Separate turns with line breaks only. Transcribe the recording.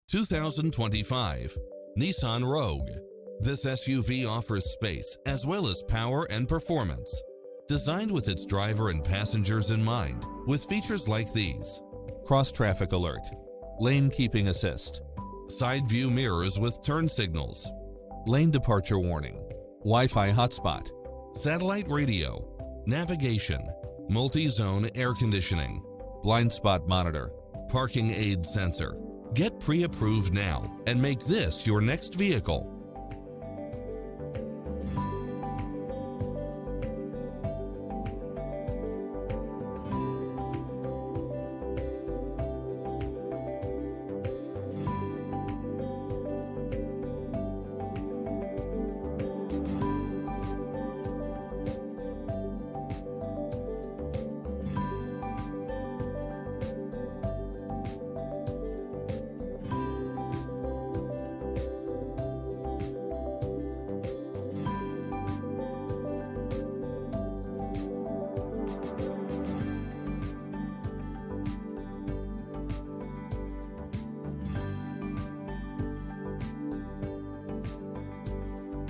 2025 Nissan Rogue. This SUV offers space as well as power and performance. Designed with its driver and passengers in mind, with features like these: cross-traffic alert, lane keeping assist, side view mirrors with turn signals, lane departure warning, Wi-Fi hotspot, satellite radio, navigation, multi-zone air conditioning, blind spot monitor, parking aid sensor. Get pre-approved now and make this your next vehicle.